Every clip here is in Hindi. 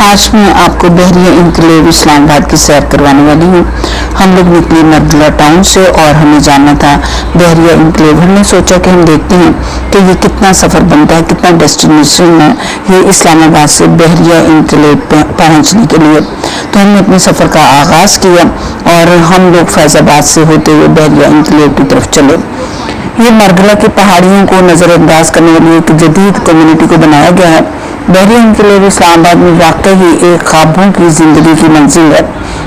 आज मैं आपको बहरिया इनकलेव इस्लामाबाद की सैर करवाने वाली हूँ। हम लोग निकले मरदला टाउन से और हमें जाना था बहरिया इनकलेव। हमने सोचा कि हम देखते हैं कि ये कितना सफ़र बनता है, कितना डेस्टिनेशन है ये इस्लामाबाद से बहरिया इनकलेव पहुँचने के लिए। तो हमने अपने सफ़र का आगाज़ किया और हम लोग फैज़ाबाद से होते हुए बहरिया इनकलेव की तरफ चले। ये मरदला की पहाड़ियों को नज़रअंदाज करने वाली एक जदीद कम्युनिटी को बनाया गया है। बहरिया इनकलेव इस्लामाबाद में वाकई ही एक ख्वाबों की ज़िंदगी की मंजिल है।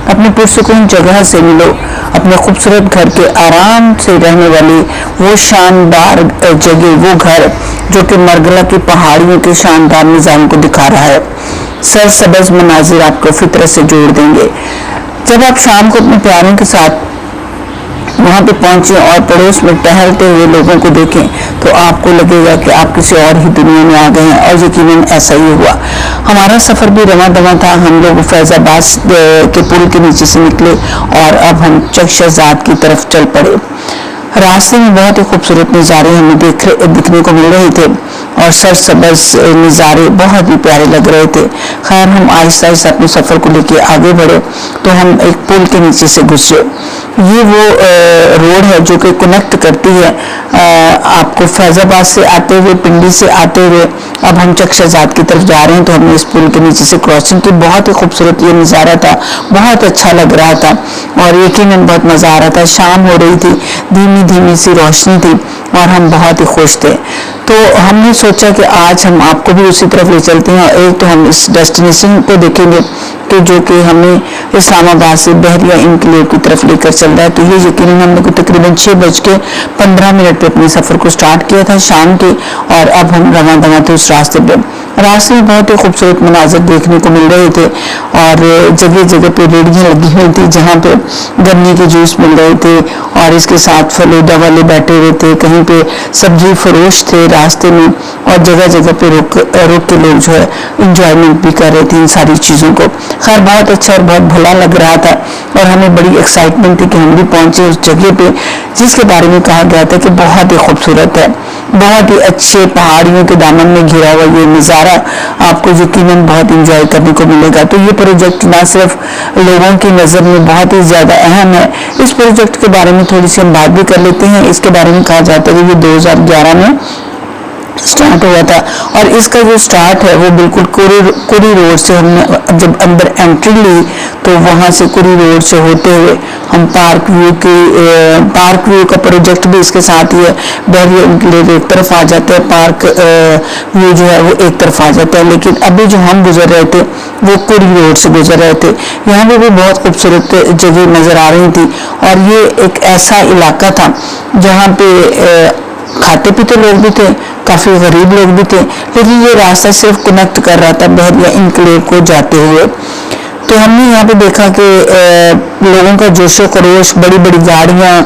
अपने पुरसुकून जगह से मिलो, अपने खूबसूरत घर के आराम से रहने वाली वो शानदार जगह, वो घर जो कि मरदला की पहाड़ियों के शानदार निज़ाम को दिखा रहा है। सरसब्ज़ मनाजिर आपको फितरत से जोड़ देंगे। जब आप शाम को अपने प्यारों के साथ वहाँ पे पहुँचे और पड़ोस में टहलते हुए लोगों को देखें तो आपको लगेगा कि आप किसी और ही दुनिया में आ गए हैं, और यकीनन ऐसा ही हुआ। हमारा सफ़र भी रवा दवा था। हम लोग फैज़ाबाद के पुल के नीचे से निकले और अब हम चक शहजाद की तरफ चल पड़े। रास्ते में बहुत ही खूबसूरत नज़ारे हमें दिखने को मिल रहे थे और सरसब्ज़ नज़ारे बहुत ही प्यारे लग रहे थे। खैर, हम आहिस्ता आहिस्ता अपने सफ़र को लेके आगे बढ़े तो हम एक पुल के नीचे से गुजरे। ये वो रोड है जो कि कनेक्ट करती है आपको फैज़ाबाद से आते हुए, पिंडी से आते हुए अब हम चक शहजाद की तरफ जा रहे हैं। तो हमने इस पुल के नीचे से क्रॉसिंग की। बहुत ही खूबसूरत ये नज़ारा था, बहुत अच्छा लग रहा था और यकीनन बहुत मज़ा आ रहा था। शाम हो रही थी, धीमी धीमी सी रोशनी थी और हम बहुत ही खुश थे। तो हमने सोचा कि आज हम आपको भी उसी तरफ ले चलते हैं। एक तो हम इस डेस्टिनेशन को देखेंगे कि जो कि हमें इस्लामाबाद से बहरिया इनकलेव की तरफ लेकर चल रहा है। तो ये यकीनन हम लोग को तकरीबन 6:15 पे अपने सफ़र को स्टार्ट किया था शाम के, और अब हम रवा दवा थे उस रास्ते पे। रास्ते में बहुत ही खूबसूरत मनाजर देखने को मिल रहे थे और जगह जगह पे रेडियाँ लगी हुई थी जहाँ पे गन्ने के जूस मिल रहे थे और इसके साथ फलूदा वाले बैठे हुए थे। कहीं पे सब्जी फरोश थे रास्ते में और जगह जगह पे रुक के लोग जो है इंजॉयमेंट भी कर रहे थे इन सारी चीज़ों को। खैर, बहुत अच्छा और बहुत भला लग रहा था और हमें बड़ी एक्साइटमेंट थी कि हम भी पहुँचे उस जगह पे जिसके बारे में कहा गया था कि बहुत ही खूबसूरत है, बहुत ही अच्छे पहाड़ियों के दामन में घिरा हुआ ये नज़ारा आपको यकीनन बहुत इंजॉय करने को मिलेगा। तो ये प्रोजेक्ट ना सिर्फ लोगों की नज़र में बहुत ही ज़्यादा अहम है, इस प्रोजेक्ट के बारे में थोड़ी सी हम बात भी कर लेते हैं। इसके बारे में कहा जाता है कि ये 2011 में स्टार्ट हुआ था और इसका जो स्टार्ट है वो बिल्कुल कुरी रोड से हमने जब अंदर एंट्री ली तो वहाँ से कुरी रोड से होते हुए हम पार्क व्यू का प्रोजेक्ट भी इसके साथ ही है। बहरिया इनकलेव एक तरफ आ जाता है, पार्क व्यू जो है वो एक तरफ आ जाता है, लेकिन अभी जो हम गुजर रहे थे वो कुरी रोड से गुजर रहे थे। यहाँ पे भी बहुत खूबसूरत जगह नज़र आ रही थी और ये एक ऐसा इलाका था जहाँ पे खाते पीते लोग भी थे, काफ़ी गरीब लोग भी थे, लेकिन ये रास्ता सिर्फ कनेक्ट कर रहा था बहरिया इनकलेव को जाते हुए। तो हमने यहाँ पे देखा कि लोगों का जोशो खरोश, बड़ी बड़ी गाड़ियाँ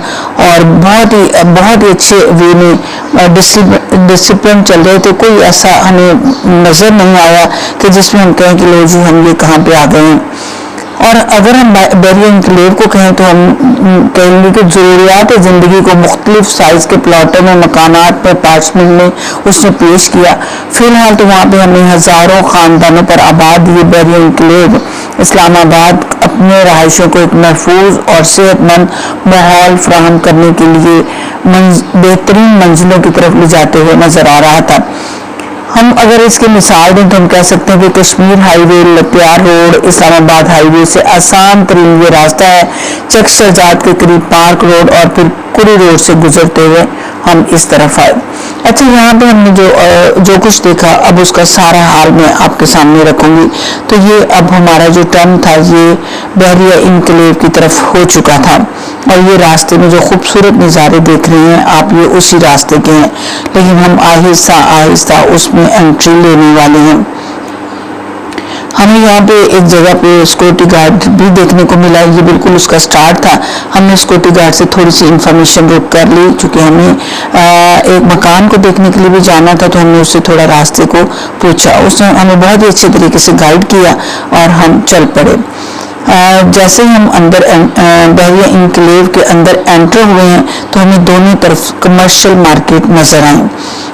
और बहुत ही अच्छे वे में डिसिप्लिन चल रहे थे। कोई ऐसा हमें नज़र नहीं आया कि जिसमें हम कहें कि लो जी हम ये कहाँ पे आ गए हैं। और अगर हम बहरिया इनकलेव को कहें तो हम कहेंगे कि ज़रूरियात ज़िंदगी को मुख्तलिफ साइज़ के प्लॉटों में, मकानात में, अपार्टमेंट में उसने पेश किया। फ़िलहाल तो वहाँ पे हमें हज़ारों ख़ानदानों पर आबाद ये बहरिया इनकलेव इस्लामाबाद अपने रहायशों को एक महफूज और सेहतमंद माहौल फराहम करने के लिए बेहतरीन मंजिलों की तरफ ले जाते हुए नज़र आ रहा था। हम अगर इसकी मिसाल दें तो हम कह सकते हैं कि Kashmir highway, Latiyar road, Islamabad highway से आसान तरीन ये रास्ता है। चक शहजाद के करीब पार्क रोड और फिर कुरी रोड से गुजरते हुए हम इस तरफ आए। अच्छा, यहाँ पे हमने जो कुछ देखा अब उसका सारा हाल मैं आपके सामने रखूँगी। तो ये अब हमारा जो टर्न था ये बहरिया इनकलेव की तरफ हो चुका था और ये रास्ते में जो खूबसूरत नज़ारे देख रहे हैं आप ये उसी रास्ते के हैं, लेकिन हम आहिस्ता आहिस्ता उसमें एंट्री लेने वाले हैं। हमें यहाँ पे एक जगह पे सिक्योरिटी गार्ड भी देखने को मिला। ये बिल्कुल उसका स्टार्ट था। हमने सिक्योरिटी गार्ड से थोड़ी सी इंफॉर्मेशन रुक कर ली चूँकि हमें एक मकान को देखने के लिए भी जाना था। तो हमने उससे थोड़ा रास्ते को पूछा, उसने हमें बहुत ही अच्छे तरीके से गाइड किया और हम चल पड़े। जैसे ही हम अंदर बहरिया इनकलेव के अंदर एंटर हुए हैं तो हमें दोनों तरफ कमर्शियल मार्केट नज़र आई।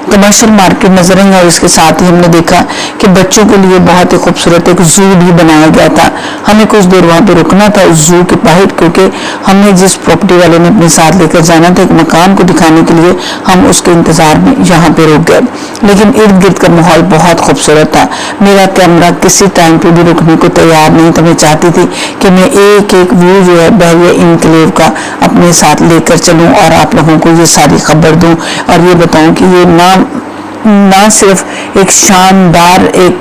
कमर्शियल मार्केट नजर आई और इसके साथ ही हमने देखा कि बच्चों के लिए बहुत ही खूबसूरत एक जू भी बनाया गया था। हमें कुछ देर वहां पे रुकना था उस जू के बाहर, क्योंकि हमें जिस प्रॉपर्टी वाले ने अपने साथ लेकर जाना था एक मकान को दिखाने के लिए, हम उसके इंतजार में यहाँ पे रुक गए। लेकिन इर्द गिर्द का माहौल बहुत खूबसूरत था। मेरा कैमरा किसी टाइम पे भी रुकने को तैयार नहीं था। मैं चाहती थी कि मैं एक एक व्यू जो है बहरिया इनक्लेव का अपने साथ लेकर चलूं और आप लोगों को ये सारी खबर दूं और ये बताऊं कि ये ना सिर्फ एक शानदार एक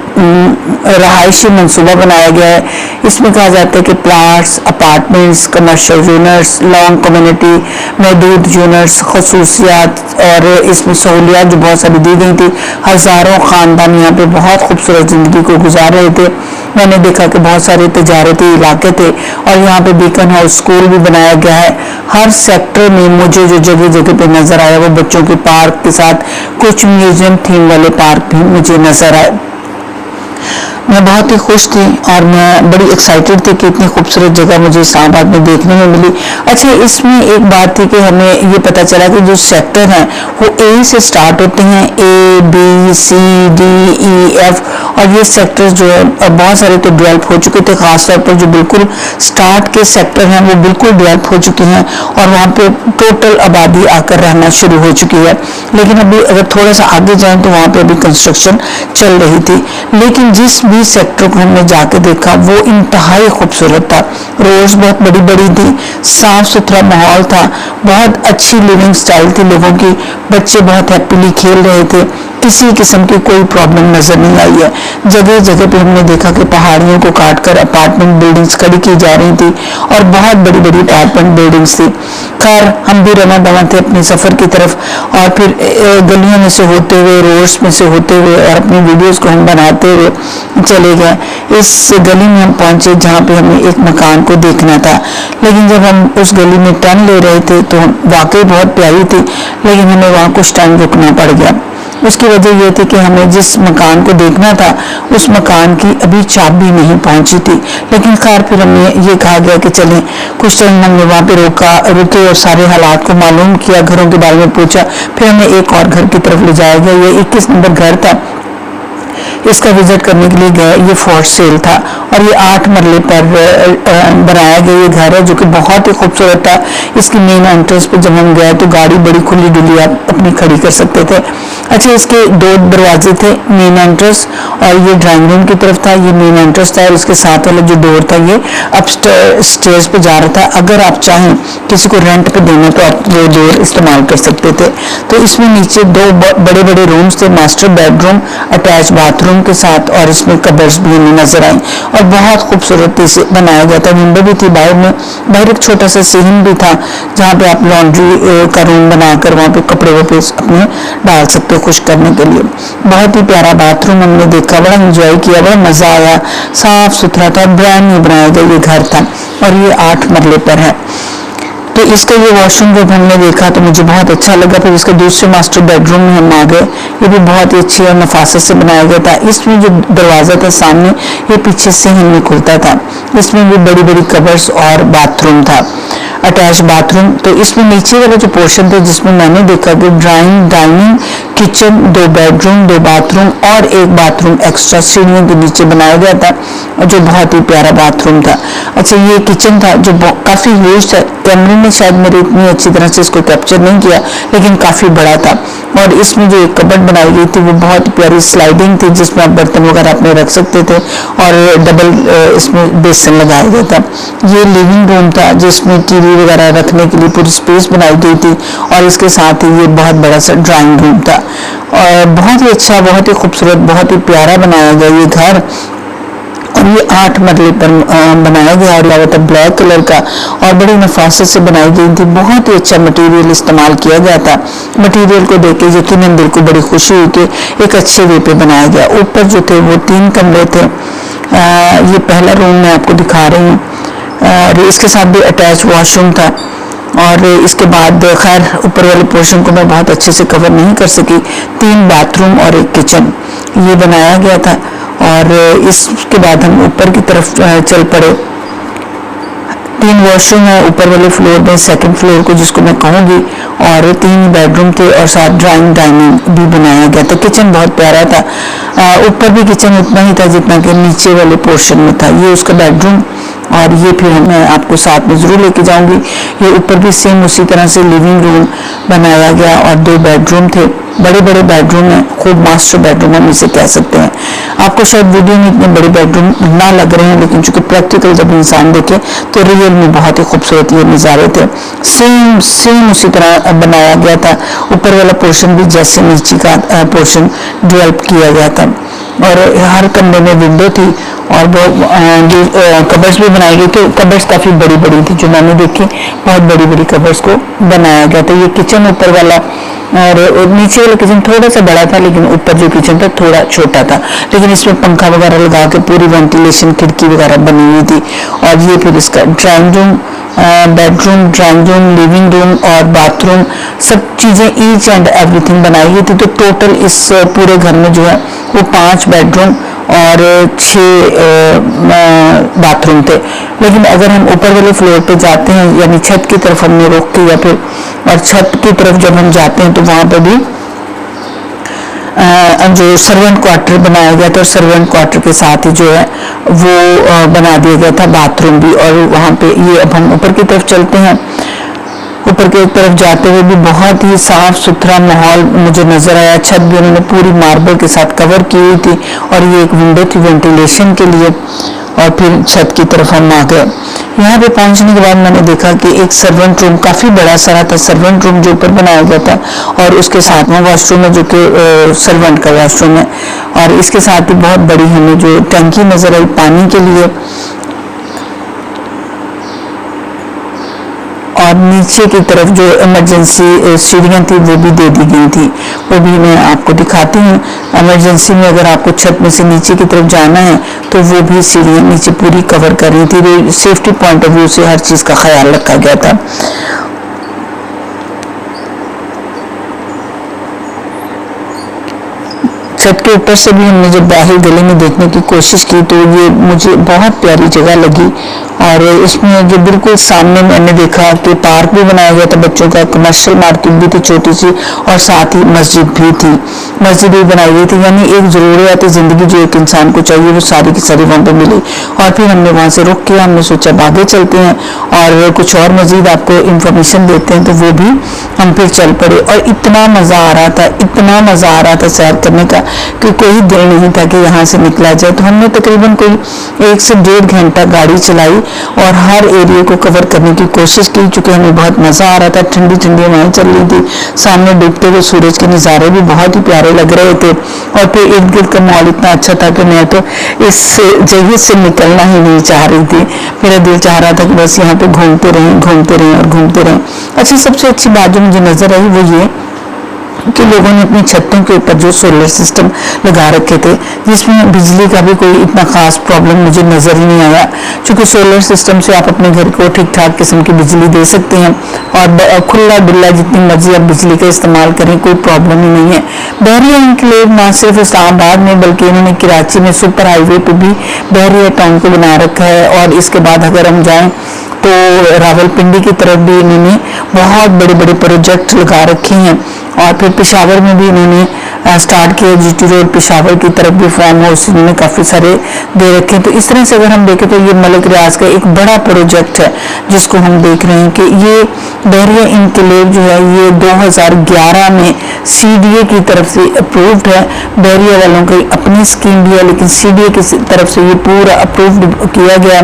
रहायशी मंसूबा बनाया गया है, इसमें कहा जाता है कि plots, apartments, commercial units, long community, महदूद यूनिट्स, खसूसियात और इसमें सहूलियात जो बहुत सारी दी गई थी। हज़ारों ख़ानदान यहाँ पे बहुत खूबसूरत ज़िंदगी को गुजार रहे थे। मैंने देखा कि बहुत सारे तजारती इलाके थे और यहाँ पे बीकन हाउस स्कूल भी बनाया गया है। हर सेक्टर में मुझे जो जगह जगह पे नज़र आया वो बच्चों के पार्क के साथ कुछ म्यूजियम थीम वाले पार्क भी मुझे नज़र आए। मैं बहुत ही खुश थी और मैं बड़ी एक्साइटेड थी कि इतनी खूबसूरत जगह मुझे इस्लामाबाद में देखने में मिली। अच्छा, इसमें एक बात थी कि हमें ये पता चला कि जो सेक्टर हैं वो ए से स्टार्ट होते हैं, A B C D E F, और ये सेक्टर्स जो है बहुत सारे तो डेवलप हो चुके थे। खासतौर पर जो बिल्कुल स्टार्ट के सेक्टर हैं वो बिल्कुल डेवलप हो चुके हैं और वहाँ पे टोटल आबादी आकर रहना शुरू हो चुकी है। लेकिन अभी अगर थोड़ा सा आगे जाएं तो वहाँ पे अभी कंस्ट्रक्शन चल रही थी। लेकिन जिस भी सेक्टर को हमने जाके देखा वो इंतहाई खूबसूरत था। रोड्स बहुत बड़ी बड़ी थी, साफ सुथरा माहौल था, बहुत अच्छी लिविंग स्टाइल थी लोगों की, बच्चे बहुत हैप्पीली खेल रहे थे, किसी किस्म की कोई प्रॉब्लम नजर नहीं आई है। जगह जगह पे हमने देखा कि पहाड़ियों को काटकर अपार्टमेंट बिल्डिंग्स खड़ी की जा रही थी और बहुत बड़ी बड़ी अपार्टमेंट बिल्डिंग्स थी। खैर हम भी रवा दवा थे अपने सफर की तरफ और फिर गलियों में से होते हुए, रोड्स में से होते हुए और अपनी वीडियोस को हम बनाते हुए चले गए। इस गली में हम पहुंचे जहाँ पे हमें एक मकान को देखना था। लेकिन जब हम उस गली में टर्न ले रहे थे तो वाकई बहुत प्यारी थी, लेकिन हमें वहाँ कुछ टाइम रुकना पड़ गया। उसकी वजह यह थी कि हमें जिस मकान को देखना था उस मकान की अभी चाबी नहीं पहुंची थी। लेकिन खैर फिर हमें ये कहा गया कि चलें, कुछ टाइम हमने वहाँ पे रुके और सारे हालात को मालूम किया, घरों के बारे में पूछा। फिर हमें एक और घर की तरफ ले जाया गया। ये 21 नंबर घर था, इसका विजिट करने के लिए गए। ये फॉर सेल था और ये 8 मरले पर बनाया गया ये घर है जो कि बहुत ही खूबसूरत था। इसकी मेन एंट्रेंस पे जब हम गए तो गाड़ी बड़ी खुली डुली आप अपनी खड़ी कर सकते थे। अच्छा, इसके 2 दरवाजे थे, मेन एंट्रेंस और ये ड्राइंग रूम की तरफ था, ये मेन एंट्रेंस था और इसके साथ वाला जो डोर था ये अपस्टेयर्स पे जा रहा था। अगर आप चाहें किसी को रेंट पे देना तो आप वो डोर इस्तेमाल कर सकते थे। तो इसमें नीचे 2 बड़े बड़े रूम्स थे, मास्टर बेडरूम, अटैच बाथरूम के साथ, और इसमें कबर्स भी हमें नजर आई और बहुत खूबसूरती से बनाया गया था। विंडो भी थी बाहर एक छोटा सा सीन भी था जहाँ पे आप लॉन्ड्री का रूम बनाकर वहाँ पे कपड़े वपड़े अपने डाल सकते हो खुश करने के लिए। बहुत ही प्यारा बाथरूम हमने देखा, बड़ा एंजॉय किया, बड़ा मजा आया। साफ सुथरा था, ब्रांड न्यू बनाया गया ये घर था और ये 8 मरले पर है। तो इसका ये वॉशरूम जब हमने देखा तो मुझे बहुत अच्छा लगा। फिर इसके दूसरे मास्टर बेडरूम में हम आ गए। ये भी बहुत ही अच्छी और नफासत से बनाया गया था। इसमें जो दरवाजा था सामने, ये पीछे से ही खुलता था। इसमें भी बड़ी बड़ी कबर्स और बाथरूम था, अटैच बाथरूम। तो इसमें नीचे वाला जो पोर्शन था जिसमें मैंने देखा कि डाइनिंग, किचन, 2 बेडरूम, 2 बाथरूम और 1 बाथरूम एक्स्ट्रा सीढ़ियों के नीचे बनाया गया था और जो बहुत ही प्यारा बाथरूम था। अच्छा, ये किचन था जो काफी ह्यूज था। कैमरे में शायद मेरे इतनी अच्छी तरह से इसको कैप्चर नहीं किया, लेकिन काफी बड़ा था। और इसमें जो एक कबर्ड बनाई गई थी वो बहुत प्यारी स्लाइडिंग थी जिसमें आप बर्तन वगैरह अपने रख सकते थे और डबल इसमें बेसन लगाया गया था। ये लिविंग रूम था जिसमें टीवी वगैरह रखने के लिए पूरी स्पेस बनाई गई थी और इसके साथ ही ये बहुत बड़ा सा ड्राइंग रूम था और बहुत ही अच्छा, बहुत ही खूबसूरत, बहुत ही प्यारा बनाया गया ये घर। और ये 8 मरले पर बनाया गया और लगा था ब्लैक कलर का और बड़ी नफासत से बनाई गई थी। बहुत ही अच्छा मटेरियल इस्तेमाल किया गया था। मटेरियल को देख के यकीनन दिल को बड़ी खुशी हुई कि एक अच्छे वे पे बनाया गया। ऊपर जो थे वो 3 कमरे थे। ये पहला रूम मैं आपको दिखा रही हूँ और इसके साथ भी अटैच वॉशरूम था। और इसके बाद खैर ऊपर वाले पोर्शन को मैं बहुत अच्छे से कवर नहीं कर सकी। 3 बाथरूम और 1 किचन ये बनाया गया था और इसके बाद हम ऊपर की तरफ चल पड़े। 3 वॉशरूम है ऊपर वाले फ्लोर में, सेकंड फ्लोर को जिसको मैं कहूँगी, और 3 बेडरूम थे और साथ ड्राइंग डाइनिंग भी बनाया गया था। किचन बहुत प्यारा था, ऊपर भी किचन उतना ही था जितना कि नीचे वाले पोर्शन में था। ये उसका बेडरूम, और ये फिर मैं आपको साथ में ज़रूर लेके जाऊंगी। ये ऊपर भी सेम उसी तरह से लिविंग रूम बनाया गया और 2 बेडरूम थे, बड़े बड़े बेडरूम हैं, खूब मास्टर बेडरूम हम इसे कह सकते हैं। आपको शायद वीडियो में इतने बड़े बेडरूम ना लग रहे हैं, लेकिन चूंकि प्रैक्टिकल जब इंसान देखे तो रियल में बहुत ही खूबसूरत ये नज़ारे थे। सेम उसी तरह बनाया गया था। ऊपर वाला पोर्शन भी जैसे नीचे का पोर्शन डेवलप किया गया था, और हर कमरे में विंडो थी, और वो कबर्स भी बनाई गई थी। कबर्स काफ़ी बड़ी बड़ी थी, जो मैंने देखी, बहुत बड़ी बड़ी कबर्स को बनाया गया था। ये किचन ऊपर वाला, और नीचे वाला किचन थोड़ा सा बड़ा था, लेकिन ऊपर जो किचन था थोड़ा छोटा था, लेकिन इसमें पंखा वगैरह लगा के पूरी वेंटिलेशन, खिड़की वगैरह बनी हुई थी। और ये फिर इसका drawing room, bedroom, drawing room, living room और बाथरूम, सब चीज़ें ईच एंड एवरीथिंग बनाई गई थी। तो टोटल इस पूरे घर में जो है वो 5 बेडरूम और 6 बाथरूम थे। लेकिन अगर हम ऊपर वाले फ्लोर पे जाते हैं, यानी छत की तरफ हमने रुख किया फिर, और छत की तरफ जब हम जाते हैं तो वहाँ पर भी जो सर्वेंट क्वार्टर बनाया गया था, और सर्वेंट क्वार्टर के साथ ही जो है वो बना दिया गया था बाथरूम भी। और वहाँ पे ये, अब हम ऊपर की तरफ चलते हैं, ऊपर की तरफ जाते हुए भी बहुत ही साफ सुथरा माहौल मुझे नजर आया। छत भी उन्होंने पूरी मार्बल के साथ कवर की हुई थी, और ये एक विंडो थी वेंटिलेशन के लिए। और फिर छत की तरफ हम आ गए। यहाँ पे पहुंचने के बाद मैंने देखा कि एक सर्वेंट रूम, काफ़ी बड़ा सारा था सर्वेंट रूम, जो ऊपर बनाया गया था, और उसके साथ में वॉशरूम है जो कि सर्वेंट का वॉशरूम है। और इसके साथ ही बहुत बड़ी हमें जो टंकी नजर आई पानी के लिए, और नीचे की तरफ जो इमरजेंसी सीढ़ियाँ थी वो भी दे दी गई थी, वो भी मैं आपको दिखाती हूँ। इमरजेंसी में अगर आपको छत में से नीचे की तरफ जाना है तो वो भी सीढ़ियाँ नीचे पूरी कवर कर रही थी। सेफ्टी पॉइंट ऑफ व्यू से हर चीज़ का ख्याल रखा गया था। छत के ऊपर से भी हमने जब बाहर गली में देखने की कोशिश की तो ये मुझे बहुत प्यारी जगह लगी। और इसमें जो बिल्कुल सामने मैंने देखा कि पार्क भी बनाया गया था बच्चों का, कमर्शियल मार्केट भी थी छोटी सी, और साथ ही मस्जिद भी थी, मस्जिद भी बनाई गई थी। यानी एक ज़रूरियात ज़िंदगी जो एक इंसान को चाहिए वो सारी की सारी वहाँ पर मिली। और फिर हमने वहाँ से रुक किया, हमने सोचा आगे चलते हैं और कुछ और मज़ीद आपको इन्फॉर्मेशन देते हैं, तो वो भी हम फिर चल पड़े। और इतना मज़ा आ रहा था, इतना मज़ा आ रहा था सैर करने का कि कोई दिल नहीं था कि यहाँ से निकला जाए। तो हमने तकरीबन कोई 1 से 1.5 घंटा गाड़ी चलाई और हर एरिया को कवर करने की कोशिश की, चूँकि हमें बहुत मज़ा आ रहा था। ठंडी ठंडी हवाएं चल रही थी, सामने डूबते हुए सूरज के नज़ारे भी बहुत ही प्यारे लग रहे थे, और फिर इर्द गिर्द का माहौल इतना अच्छा था कि मैं तो इस जगह से निकलना ही नहीं चाह रही थी। मेरा दिल चाह रहा था कि बस यहाँ पे घूमते रहें, घूमते रहें और घूमते रहें। अच्छा, सबसे अच्छी बात जो मुझे नज़र आई वो ये कि लोगों ने अपनी छतों के ऊपर जो सोलर सिस्टम लगा रखे थे, जिसमें बिजली का भी कोई इतना खास प्रॉब्लम मुझे नज़र ही नहीं आया, क्योंकि सोलर सिस्टम से आप अपने घर को ठीक ठाक किस्म की बिजली दे सकते हैं, और खुला डुल्ला जितनी मर्जी आप बिजली का इस्तेमाल करें, कोई प्रॉब्लम ही नहीं है। बहरिया इनक्लेव ना सिर्फ इस्लामाबाद में बल्कि इन्होंने कराची में सुपर हाईवे पर भी बहरिया टाउन को बना रखा है। और इसके बाद अगर हम जाएँ तो रावलपिंडी की तरफ भी इन्होंने बहुत बड़े बड़े प्रोजेक्ट लगा रखे हैं, और फिर पेशावर में भी इन्होंने स्टार्ट किया। जीटी रोड पेशावर की तरफ भी फार्म हाउस इन्होंने काफ़ी सारे दे रखे हैं। तो इस तरह से अगर हम देखें तो ये मलिक रियाज का एक बड़ा प्रोजेक्ट है जिसको हम देख रहे हैं कि ये बहरिया इनकलेव जो है ये 2011 में CDA की तरफ से अप्रूव्ड है। बहरिया वालों की अपनी स्कीम भी है, लेकिन CDA की तरफ से ये पूरा अप्रूव्ड किया गया,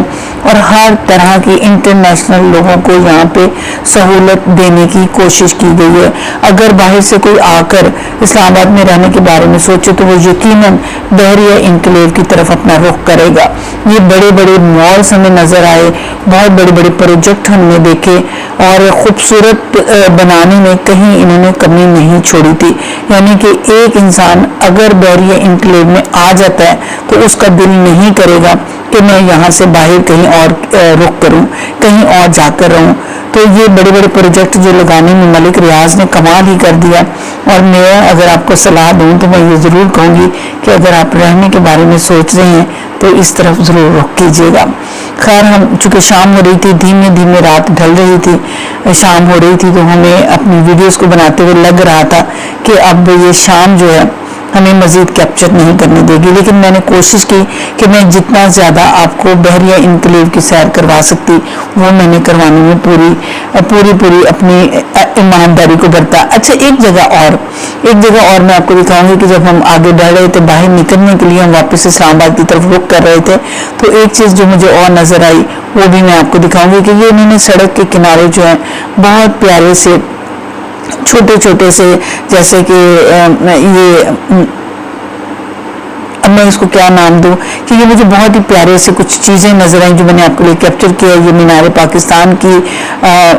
और हर तरह की इंटरनेशनल लोगों को यहाँ पे सहूलत देने की कोशिश की गई है। अगर बाहर से कोई आकर इस्लामाबाद में रहने के बारे में सोचे तो वो यकीनन बहरिया इनकलेव की तरफ अपना रुख करेगा। ये बड़े बड़े मॉल्स हमें नज़र आए, बहुत बड़े बड़े प्रोजेक्ट हमने देखे, और खूबसूरत बनाने में कहीं इन्होंने कमी नहीं छोड़ी थी। यानी कि एक इंसान अगर बहरिया इनकलेव में आ जाता है तो उसका दिल नहीं करेगा कि मैं यहाँ से बाहर कहीं और रुख करूँ, कहीं और जाकर रहूँ। तो ये बड़े बड़े प्रोजेक्ट जो लगाने में मलिक रियाज ने कमाल ही कर दिया। और मैं अगर आपको सलाह दूँ तो मैं ये ज़रूर कहूँगी कि अगर आप रहने के बारे में सोच रहे हैं तो इस तरफ ज़रूर रुख कीजिएगा। खैर हम चूँकि शाम हो रही थी, धीमे धीमे रात ढल रही थी, शाम हो रही थी, तो हमें अपनी वीडियोस को बनाते हुए लग रहा था कि अब ये शाम जो है हमें मज़ीद कैप्चर नहीं करने देगी। लेकिन मैंने कोशिश की कि मैं जितना ज़्यादा आपको बहरिया इनकलेव की सैर करवा सकती वो मैंने करवाने में पूरी अपनी ईमानदारी को बरता। अच्छा, एक जगह और मैं आपको दिखाऊंगी कि जब हम आगे बढ़ रहे थे, बाहर निकलने के लिए हम वापस इस्लामाबाद की तरफ रुख कर रहे थे, तो एक चीज़ जो मुझे और नज़र आई वो भी मैं आपको दिखाऊंगी कि ये इन्होंने सड़क के किनारे जो है बहुत प्यारे से छोटे छोटे से, जैसे कि ये अब मैं इसको क्या नाम दूं, कि ये मुझे बहुत ही प्यारे से कुछ चीज़ें नजर आई जो मैंने आपके लिए कैप्चर किया। ये मीनार पाकिस्तान की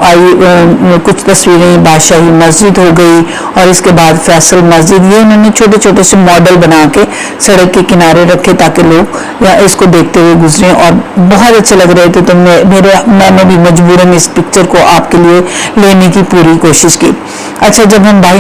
आई कुछ तस्वीरें, बादशाही मस्जिद हो गई और इसके बाद फैसल मस्जिद, ये उन्होंने छोटे छोटे से मॉडल बना के सड़क के किनारे रखे ताकि लोग इसको देखते हुए गुजरें और बहुत अच्छे लग रहे थे। तो मैंने भी मजबूरन इस पिक्चर को आपके लिए लेने की पूरी कोशिश की। अच्छा, जब हम बाहर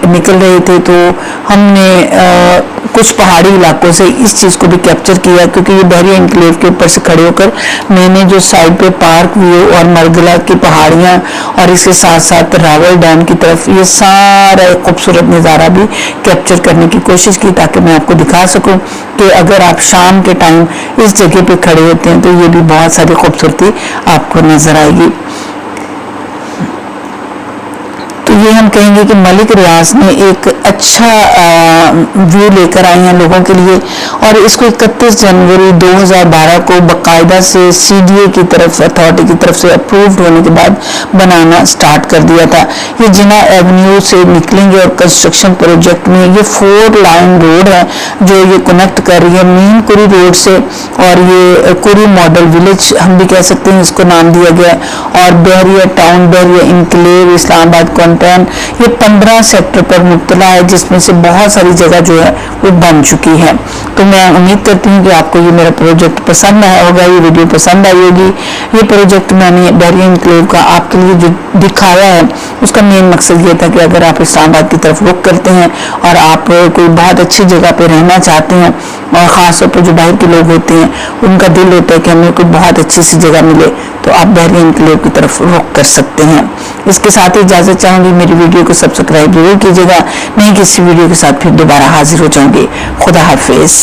निकल रहे थे तो हमने कुछ पहाड़ी इलाकों से इस चीज़ को भी कैप्चर किया, क्योंकि ये बहरिया इनक्लेव के ऊपर से खड़े होकर मैंने जो साइड पे पार्क व्यू और मरगला की पहाड़ियाँ और इसके साथ साथ रावल डैम की तरफ ये सारा खूबसूरत नज़ारा भी कैप्चर करने की कोशिश की, ताकि मैं आपको दिखा सकूं कि अगर आप शाम के टाइम इस जगह पे खड़े होते हैं तो ये भी बहुत सारी खूबसूरती आपको नज़र आएगी। ये हम कहेंगे कि मलिक रियाज ने एक अच्छा व्यू लेकर आए हैं लोगों के लिए, और इसको 31 जनवरी 2012 को बाकायदा से CDA की तरफ, अथॉरिटी की तरफ से अप्रूव्ड होने के बाद बनाना स्टार्ट कर दिया था। ये जिना एवेन्यू से निकलेंगे और कंस्ट्रक्शन प्रोजेक्ट में ये 4 लाइन रोड है जो ये कनेक्ट कर रही है मेन कुरी रोड से, और ये कुरी मॉडल विलेज हम भी कह सकते हैं, इसको नाम दिया गया है। और बहरिया टाउन, बहरिया इनक्लेव, इस्लामाबाद कॉन्टेन, ये 15 सेक्टर पर मुब्तला है, जिसमें से बहुत सारी जगह जो है वो बन चुकी है। तो मैं उम्मीद करती हूँ कि आपको ये मेरा प्रोजेक्ट पसंद आया होगा, ये वीडियो पसंद आई होगी। ये प्रोजेक्ट मैंने बहरिया इनक्लेव का आपके लिए जो दिखाया है उसका मेन मकसद ये था कि अगर आप इस्लामाबाद की तरफ रुख करते हैं और आप कोई बहुत अच्छी जगह पर रहना चाहते हैं, और ख़ासतौर पर जो बाहर के लोग होते हैं उनका दिल होता है कि हमें कोई बहुत अच्छी सी जगह मिले, तो आप बहरिया इनक्लेव की तरफ रुख कर सकते हैं। इसके साथ ही इजाज़त चाहूँगी, मेरी वीडियो को सब्सक्राइब जरूर कीजिएगा। नई किसी वीडियो के साथ फिर दोबारा हाजिर हो जाऊँगी। खुदा हाफिज़।